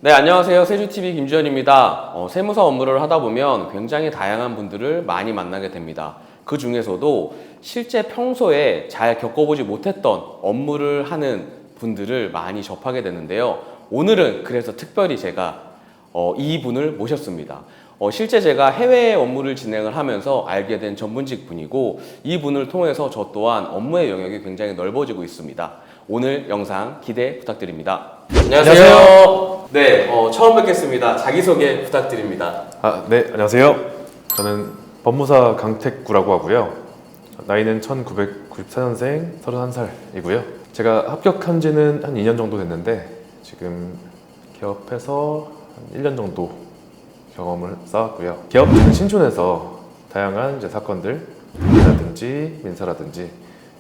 네, 안녕하세요. 세주TV 김주현입니다. 세무사 업무를 하다 보면 굉장히 다양한 분들을 많이 만나게 됩니다. 그 중에서도 실제 평소에 잘 겪어보지 못했던 업무를 하는 분들을 많이 접하게 되는데요. 오늘은 그래서 특별히 제가 이분을 모셨습니다. 실제 제가 해외 업무를 진행을 하면서 알게 된 전문직 분이고, 이분을 통해서 저 또한 업무의 영역이 굉장히 넓어지고 있습니다. 오늘 영상 기대 부탁드립니다. 안녕하세요. 네, 처음 뵙겠습니다. 자기소개 부탁드립니다. 네, 안녕하세요. 저는 법무사 강택구라고 하고요. 나이는 1994년생 31살이고요. 제가 합격한 지는 한 2년 정도 됐는데 지금 개업해서 한 1년 정도 경험을 쌓았고요. 개업지는 신촌에서 다양한 이제 사건들, 법이라든지 민사라든지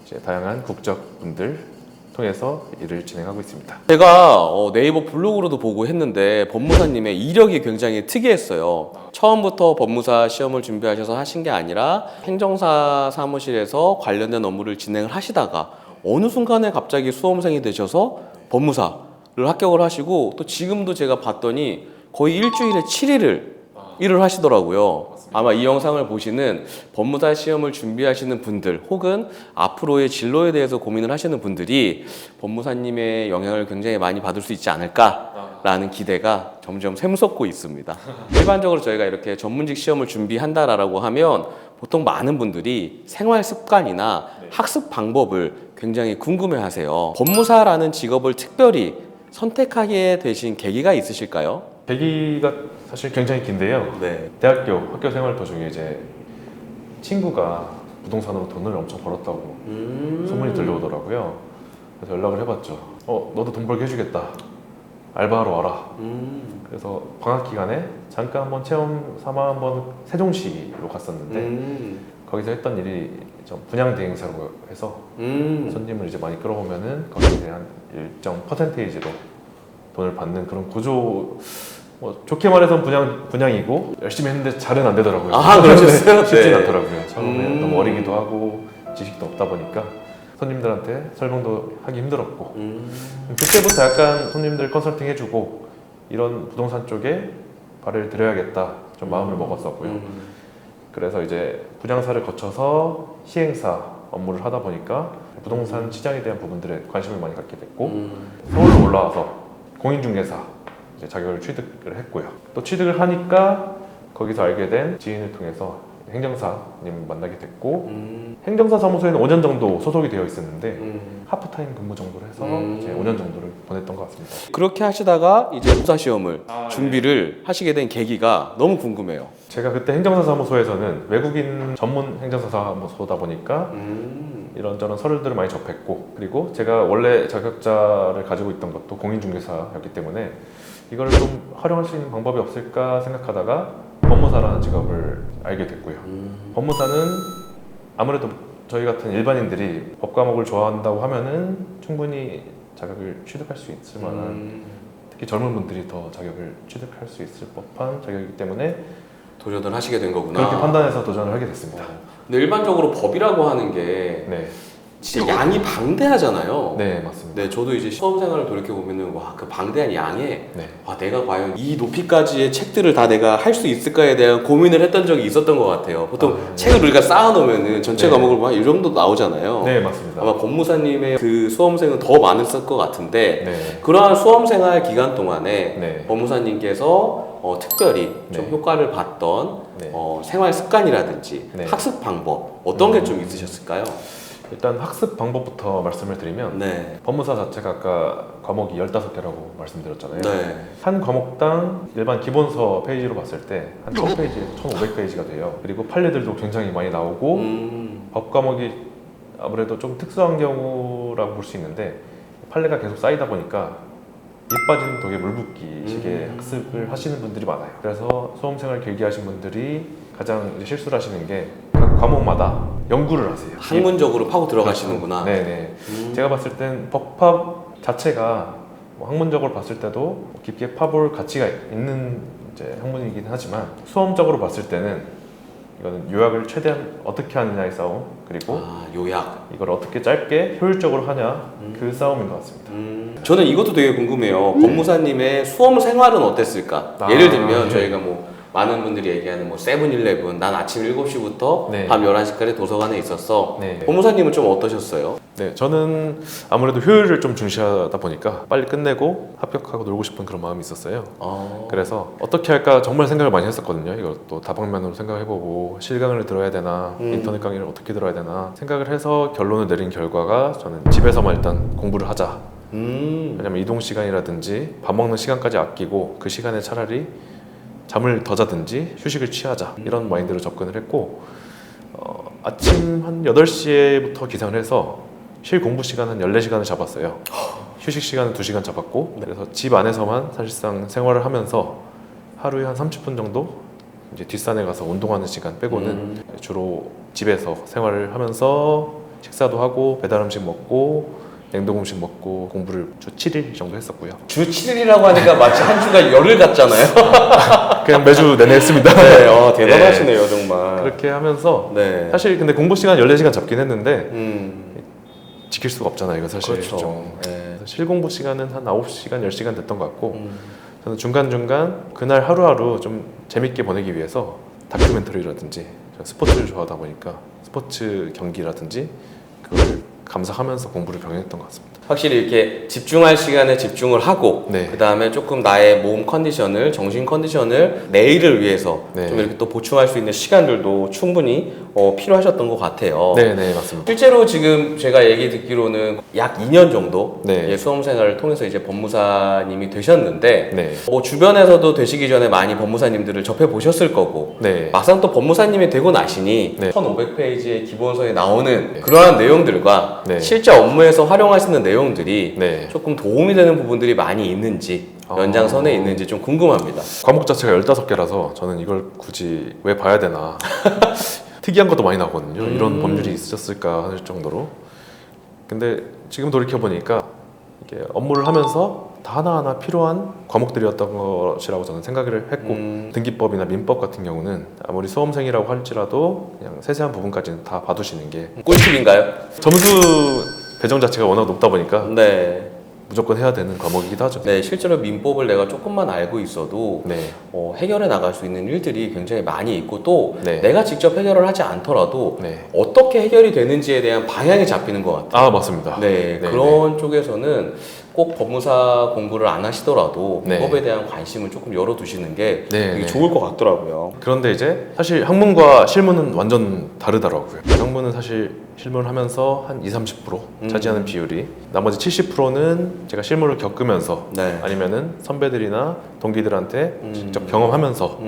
이제 다양한 국적분들 통해서 일을 진행하고 있습니다. 제가 네이버 블로그로도 보고 했는데 법무사님의 이력이 굉장히 특이했어요. 처음부터 법무사 시험을 준비하셔서 하신 게 아니라 행정사 사무실에서 관련된 업무를 진행을 하시다가 어느 순간에 갑자기 수험생이 되셔서 법무사를 합격을 하시고, 또 지금도 제가 봤더니 거의 일주일에 7일을 일을 하시더라고요. 아마 이 영상을 보시는 법무사 시험을 준비하시는 분들, 혹은 앞으로의 진로에 대해서 고민을 하시는 분들이 법무사님의 영향을 굉장히 많이 받을 수 있지 않을까라는 기대가 점점 샘솟고 있습니다. 일반적으로 저희가 이렇게 전문직 시험을 준비한다라고 하면 보통 많은 분들이 생활 습관이나 학습 방법을 굉장히 궁금해하세요. 법무사라는 직업을 특별히 선택하게 되신 계기가 있으실까요? 계기가 사실 굉장히 긴데요. 네. 대학교 학교 생활 도중에 이제 친구가 부동산으로 돈을 엄청 벌었다고 소문이 들려오더라고요. 그래서 연락을 해봤죠. 너도 돈 벌게 해주겠다. 알바하러 와라. 그래서 방학 기간에 잠깐 한번 체험 삼아 한번 세종시로 갔었는데 거기서 했던 일이 좀 분양 대행사로 해서 손님을 이제 많이 끌어오면은 거기에 대한 일정 퍼센테이지로 돈을 받는 그런 구조. 좋게 말해서 분양이고 열심히 했는데 잘은 안 되더라고요. 그러셨어요? 쉽진 네. 않더라고요. 처음에 너무 어리기도 하고 지식도 없다 보니까 손님들한테 설명도 하기 힘들었고 그때부터 약간 손님들 컨설팅 해주고 이런 부동산 쪽에 발을 들여야겠다 좀 마음을 먹었었고요. 그래서 이제 분양사를 거쳐서 시행사 업무를 하다 보니까 부동산 시장에 대한 부분들에 관심을 많이 갖게 됐고 서울로 올라와서 공인중개사 자격을 취득을 했고요. 또 취득을 하니까 거기서 알게 된 지인을 통해서 행정사님 만나게 됐고 행정사 사무소에는 5년 정도 소속이 되어 있었는데 하프타임 근무 정도를 해서 이제 5년 정도를 보냈던 것 같습니다. 그렇게 하시다가 이제 법무사 시험을 준비를 하시게 된 계기가 너무 궁금해요. 제가 그때 행정사 사무소에서는 외국인 전문 행정사 사무소다 보니까 이런저런 서류들을 많이 접했고, 그리고 제가 원래 자격자를 가지고 있던 것도 공인중개사였기 때문에 이걸 좀 활용할 수 있는 방법이 없을까 생각하다가 법무사라는 직업을 알게 됐고요. 법무사는 아무래도 저희 같은 일반인들이 법 과목을 좋아한다고 하면은 충분히 자격을 취득할 수 있을 만한, 특히 젊은 분들이 더 자격을 취득할 수 있을 법한 자격이기 때문에 도전을 하시게 된 거구나. 그렇게 판단해서 도전을 하게 됐습니다. 근데 일반적으로 법이라고 하는 게 네, 진짜 양이 방대하잖아요. 네 맞습니다. 네, 저도 이제 수험 생활을 돌이켜 보면은 와, 그 방대한 양에 네. 내가 과연 이 높이까지의 책들을 다 내가 할 수 있을까에 대한 고민을 했던 적이 있었던 것 같아요. 보통 네. 책을 우리가 쌓아놓으면은 전체 네. 과목을 막 이 정도 나오잖아요. 네 맞습니다. 아마 법무사님의 그 수험생은 더 많았을 것 같은데, 네. 그러한 수험생활 기간 동안에 네. 법무사님께서 특별히 좀 네. 효과를 봤던 네. 생활 습관이라든지 네. 학습 방법 어떤 게 좀 있으셨을까요? 일단 학습 방법부터 말씀을 드리면 네. 법무사 자체가 아까 과목이 15개라고 말씀드렸잖아요. 네. 한 과목당 일반 기본서 페이지로 봤을 때 한 1000페이지에서 1500페이지가 돼요. 그리고 판례들도 굉장히 많이 나오고 법 과목이 아무래도 좀 특수한 경우라고 볼 수 있는데 판례가 계속 쌓이다 보니까 밑 빠지는 독에 물 붓기 식의 학습을 하시는 분들이 많아요. 그래서 수험생활 길게 하신 분들이 가장 이제 실수를 하시는 게 각 과목마다 연구를 하세요. 학문적으로 파고 들어가시는구나. 네네. 제가 봤을 땐 법학 자체가 뭐 학문적으로 봤을 때도 깊게 파볼 가치가 있는 이제 학문이긴 하지만 수험적으로 봤을 때는 이거는 요약을 최대한 어떻게 하느냐의 싸움, 그리고 요약. 이걸 어떻게 짧게 효율적으로 하냐 그 싸움인 것 같습니다. 저는 이것도 되게 궁금해요. 법무사님의 수험 생활은 어땠을까? 아, 예를 들면 네. 저희가 뭐 많은 분들이 얘기하는 뭐 세븐일레븐, 난 아침 7시부터 네. 밤 11시까지 도서관에 있었어. 네. 법무사님은 좀 어떠셨어요? 네, 저는 아무래도 효율을 좀 중시하다 보니까 빨리 끝내고 합격하고 놀고 싶은 그런 마음이 있었어요. 그래서 어떻게 할까 정말 생각을 많이 했었거든요. 이것도 다방면으로 생각해보고 실강을 들어야 되나 인터넷 강의를 어떻게 들어야 되나 생각을 해서 결론을 내린 결과가 저는 집에서만 일단 공부를 하자. 왜냐면 이동 시간이라든지 밥 먹는 시간까지 아끼고 그 시간에 차라리 잠을 더 자든지 휴식을 취하자 이런 마인드로 접근을 했고 아침 한 8시에부터 기상을 해서 실 공부 시간 한 14시간을 잡았어요. 휴식 시간은 2시간 잡았고 그래서 집 안에서만 사실상 생활을 하면서 하루에 한 30분 정도 이제 뒷산에 가서 운동하는 시간 빼고는 주로 집에서 생활을 하면서 식사도 하고 배달 음식 먹고 냉동 음식 먹고 공부를 주 7일 정도 했었고요. 주 7일이라고 하니까 마치 한 주가 열흘 같잖아요. 그냥 매주 내내 했습니다. 네, 대단하시네요, 정말. 그렇게 하면서 네. 사실 근데 공부 시간 14시간 잡긴 했는데 지킬 수가 없잖아요. 이거 사실 그렇죠. 좀. 네. 그래서 실공부 시간은 한 9시간, 10시간 됐던 것 같고 저는 중간중간 그날 하루하루 좀 재밌게 보내기 위해서 다큐멘터리라든지 스포츠를 좋아하다 보니까 스포츠 경기라든지 그걸 감상하면서 공부를 병행했던 것 같습니다. 확실히 이렇게 집중할 시간에 집중을 하고 네. 그 다음에 조금 나의 몸 컨디션을 정신 컨디션을 내일을 위해서 네. 좀 이렇게 또 보충할 수 있는 시간들도 충분히 필요하셨던 것 같아요. 네, 맞습니다. 실제로 지금 제가 얘기 듣기로는 약 2년 정도 네. 수험 생활을 통해서 이제 법무사님이 되셨는데 네. 주변에서도 되시기 전에 많이 법무사님들을 접해 보셨을 거고 네. 막상 또 법무사님이 되고 나시니 네. 1500페이지의 기본서에 나오는 그러한 내용들과 네. 실제 업무에서 활용하시는 내용들이 네. 조금 도움이 되는 부분들이 많이 있는지 연장선에 있는지 좀 궁금합니다. 과목 자체가 15개라서 저는 이걸 굳이 왜 봐야 되나 특이한 것도 많이 나오거든요. 이런 법률이 있었을까 할 정도로. 근데 지금 돌이켜보니까 이게 업무를 하면서 다 하나하나 필요한 과목들이었던 것이라고 저는 생각을 했고 등기법이나 민법 같은 경우는 아무리 수험생이라고 할지라도 그냥 세세한 부분까지는 다 봐두시는 게 꿀팁인가요? 점수 배정 자체가 워낙 높다 보니까 네. 무조건 해야 되는 과목이기도 하죠. 네, 실제로 민법을 내가 조금만 알고 있어도 네. 해결해 나갈 수 있는 일들이 굉장히 많이 있고 또 네. 내가 직접 해결을 하지 않더라도 네. 어떻게 해결이 되는지에 대한 방향이 잡히는 것 같아요. 아, 맞습니다. 네, 그런 쪽에서는 꼭 법무사 공부를 안 하시더라도 네. 민법에 대한 관심을 조금 열어두시는 게 네, 되게 네. 좋을 것 같더라고요. 그런데 이제 사실 학문과 실무는 완전 다르더라고요. 학문은 사실 실무를 하면서 한 20-30% 차지하는 비율이 나머지 70%는 제가 실무를 겪으면서 네. 아니면은 선배들이나 동기들한테 직접 경험하면서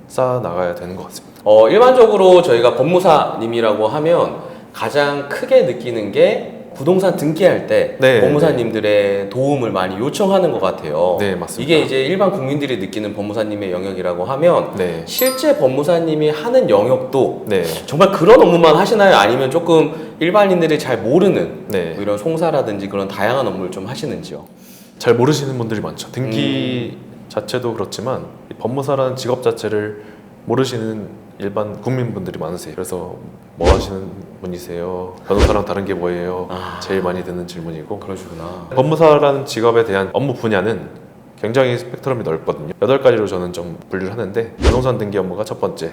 쌓아 나가야 되는 것 같습니다. 일반적으로 저희가 법무사님이라고 하면 가장 크게 느끼는 게 부동산 등기할 때 네, 법무사님들의 도움을 많이 요청하는 것 같아요. 네, 맞습니다. 이게 이제 일반 국민들이 느끼는 법무사님의 영역이라고 하면 네. 실제 법무사님이 하는 영역도 네. 정말 그런 업무만 하시나요? 아니면 조금 일반인들이 잘 모르는 네. 뭐 이런 송사라든지 그런 다양한 업무를 좀 하시는지요? 잘 모르시는 분들이 많죠. 등기 자체도 그렇지만 이 법무사라는 직업 자체를 모르시는 일반 국민분들이 많으세요. 그래서 뭐 하시는 분이세요? 변호사랑 다른 게 뭐예요? 제일 많이 듣는 질문이고. 그러시구나. 법무사라는 직업에 대한 업무 분야는 굉장히 스펙트럼이 넓거든요. 8가지로 저는 좀 분류를 하는데 부동산 등기 업무가 첫 번째,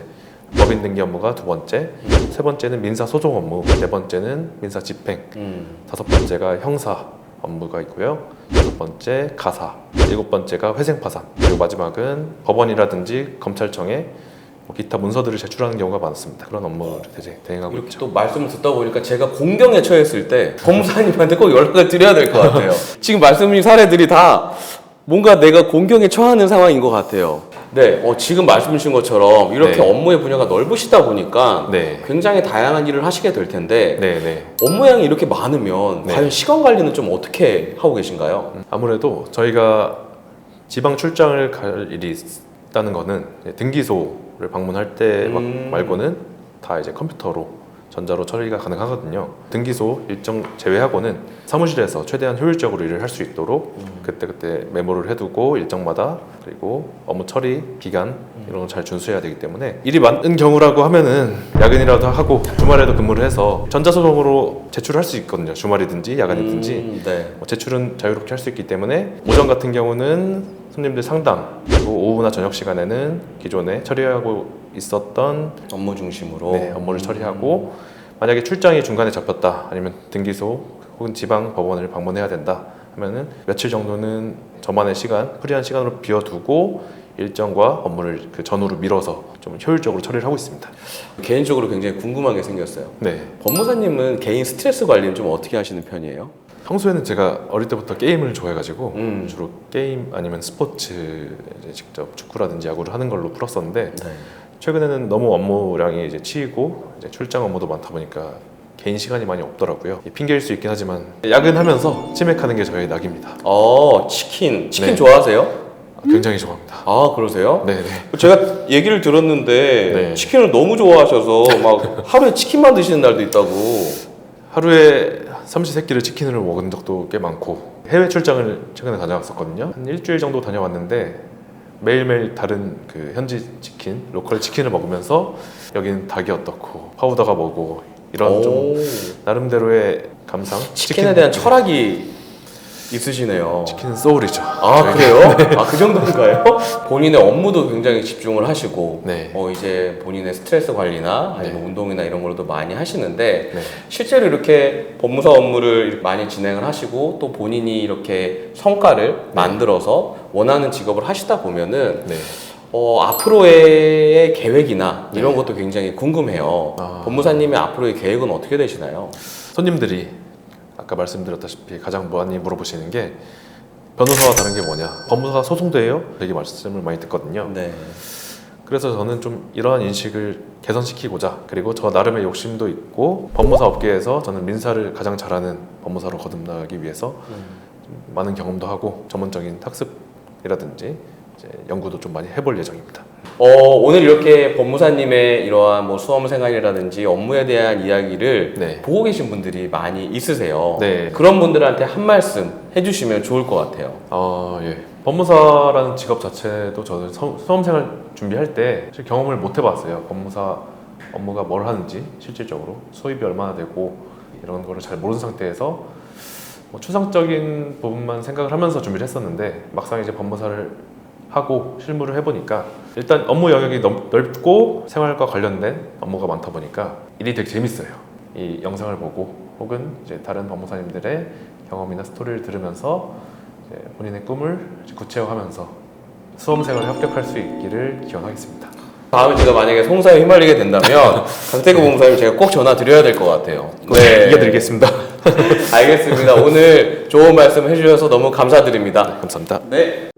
법인 등기 업무가 두 번째, 세 번째는 민사 소송 업무, 네 번째는 민사 집행, 다섯 번째가 형사 업무가 있고요. 여섯 번째 가사, 일곱 번째가 회생파산, 그리고 마지막은 법원이라든지 검찰청에 기타 문서들을 제출하는 경우가 많습니다. 그런 업무를 대행하고 이렇게 있죠. 또 말씀을 듣다 보니까 제가 공경에 처했을 때 법무사님한테 꼭 연락을 드려야 될 것 같아요. 지금 말씀하신 사례들이 다 뭔가 내가 공경에 처하는 상황인 것 같아요. 네, 지금 말씀 주신 것처럼 이렇게 네. 업무의 분야가 넓으시다 보니까 네. 굉장히 다양한 일을 하시게 될 텐데 네. 업무량이 이렇게 많으면 네. 과연 시간 관리는 좀 어떻게 하고 계신가요? 아무래도 저희가 지방 출장을 갈 일이 있다는 거는 등기소를 방문할 때 말고는 다 이제 컴퓨터로 전자로 처리가 가능하거든요. 등기소 일정 제외하고는 사무실에서 최대한 효율적으로 일을 할 수 있도록 그때그때 메모를 해두고 일정마다, 그리고 업무 처리 기간 이런 걸 잘 준수해야 되기 때문에 일이 많은 경우라고 하면은 야근이라도 하고 주말에도 근무를 해서 전자소송으로 제출할 수 있거든요. 주말이든지 야간이든지 네. 제출은 자유롭게 할 수 있기 때문에 오전 같은 경우는 손님들 상담, 그리고 오후나 저녁 시간에는 기존에 처리하고 있었던 업무 중심으로. 네, 업무를 처리하고, 만약에 출장이 중간에 잡혔다, 아니면 등기소 혹은 지방 법원을 방문해야 된다 하면은 며칠 정도는 저만의 시간, 프리한 시간으로 비워두고 일정과 업무를 그 전후로 밀어서 좀 효율적으로 처리를 하고 있습니다. 개인적으로 굉장히 궁금한 게 생겼어요. 네, 법무사님은 개인 스트레스 관리는 좀 어떻게 하시는 편이에요? 평소에는 제가 어릴 때부터 게임을 좋아해가지고 주로 음. 게임 아니면 스포츠, 이제 직접 축구라든지 야구를 하는 걸로 풀었었는데, 네. 최근에는 너무 업무량이 이제 치이고 이제 출장 업무도 많다 보니까 개인 시간이 많이 없더라고요. 핑계일 수 있긴 하지만 야근하면서 치맥하는 게 저의 낙입니다. 치킨 네. 좋아하세요? 굉장히 좋아합니다. 아, 그러세요? 네네. 제가 얘기를 들었는데 네. 치킨을 너무 좋아하셔서 막 하루에 치킨만 드시는 날도 있다고. 하루에 삼시세끼를 치킨을 먹은 적도 꽤 많고, 해외 출장을 최근에 다녀왔었거든요. 한 일주일 정도 다녀왔는데 매일매일 다른 그 현지 치킨, 로컬 치킨을 먹으면서 여기는 닭이 어떻고 파우더가 뭐고 이런 좀 나름대로의 감상. 치킨에 대한 철학이 있으시네요. 치킨은 소울이죠. 아, 그래요? 아, 그 정도인가요? 본인의 업무도 굉장히 집중을 하시고, 네. 이제 본인의 스트레스 관리나 아니면 네. 운동이나 이런 걸로도 많이 하시는데, 네. 실제로 이렇게 법무사 업무를 많이 진행을 하시고, 또 본인이 이렇게 성과를 만들어서 원하는 직업을 하시다 보면은, 네. 앞으로의 계획이나 이런 네. 것도 굉장히 궁금해요. 아. 법무사님의 앞으로의 계획은 어떻게 되시나요? 손님들이 아까 말씀드렸다시피 가장 많이 물어보시는 게 변호사와 다른 게 뭐냐, 법무사가 소송돼요? 되게 말씀을 많이 듣거든요. 네. 그래서 저는 좀 이러한 인식을 개선시키고자, 그리고 저 나름의 욕심도 있고 법무사 업계에서 저는 민사를 가장 잘하는 법무사로 거듭나기 위해서 좀 많은 경험도 하고 전문적인 학습이라든지 이제 연구도 좀 많이 해볼 예정입니다. 오늘 이렇게 법무사님의 이러한 뭐 수험 생활이라든지 업무에 대한 이야기를 네. 보고 계신 분들이 많이 있으세요. 네. 그런 분들한테 한 말씀 해주시면 좋을 것 같아요. 예. 법무사라는 직업 자체도 저는 수험생활 준비할 때 사실 경험을 못 해봤어요. 법무사 업무가 뭘 하는지, 실질적으로 수입이 얼마나 되고 이런 거를 잘 모르는 상태에서 뭐 추상적인 부분만 생각을 하면서 준비를 했었는데, 막상 이제 법무사를 하고 실무를 해보니까 일단 업무 영역이 넓고 생활과 관련된 업무가 많다 보니까 일이 되게 재밌어요. 이 영상을 보고 혹은 이제 다른 법무사님들의 경험이나 스토리를 들으면서 이제 본인의 꿈을 이제 구체화하면서 수험생활에 합격할 수 있기를 기원하겠습니다. 다음에 제가 만약에 송사에 휘말리게 된다면 강태구 법무사님 제가 꼭 전화 드려야 될 것 같아요. 네, 이겨드리겠습니다. 알겠습니다. 오늘 좋은 말씀 해주셔서 너무 감사드립니다. 감사합니다. 네.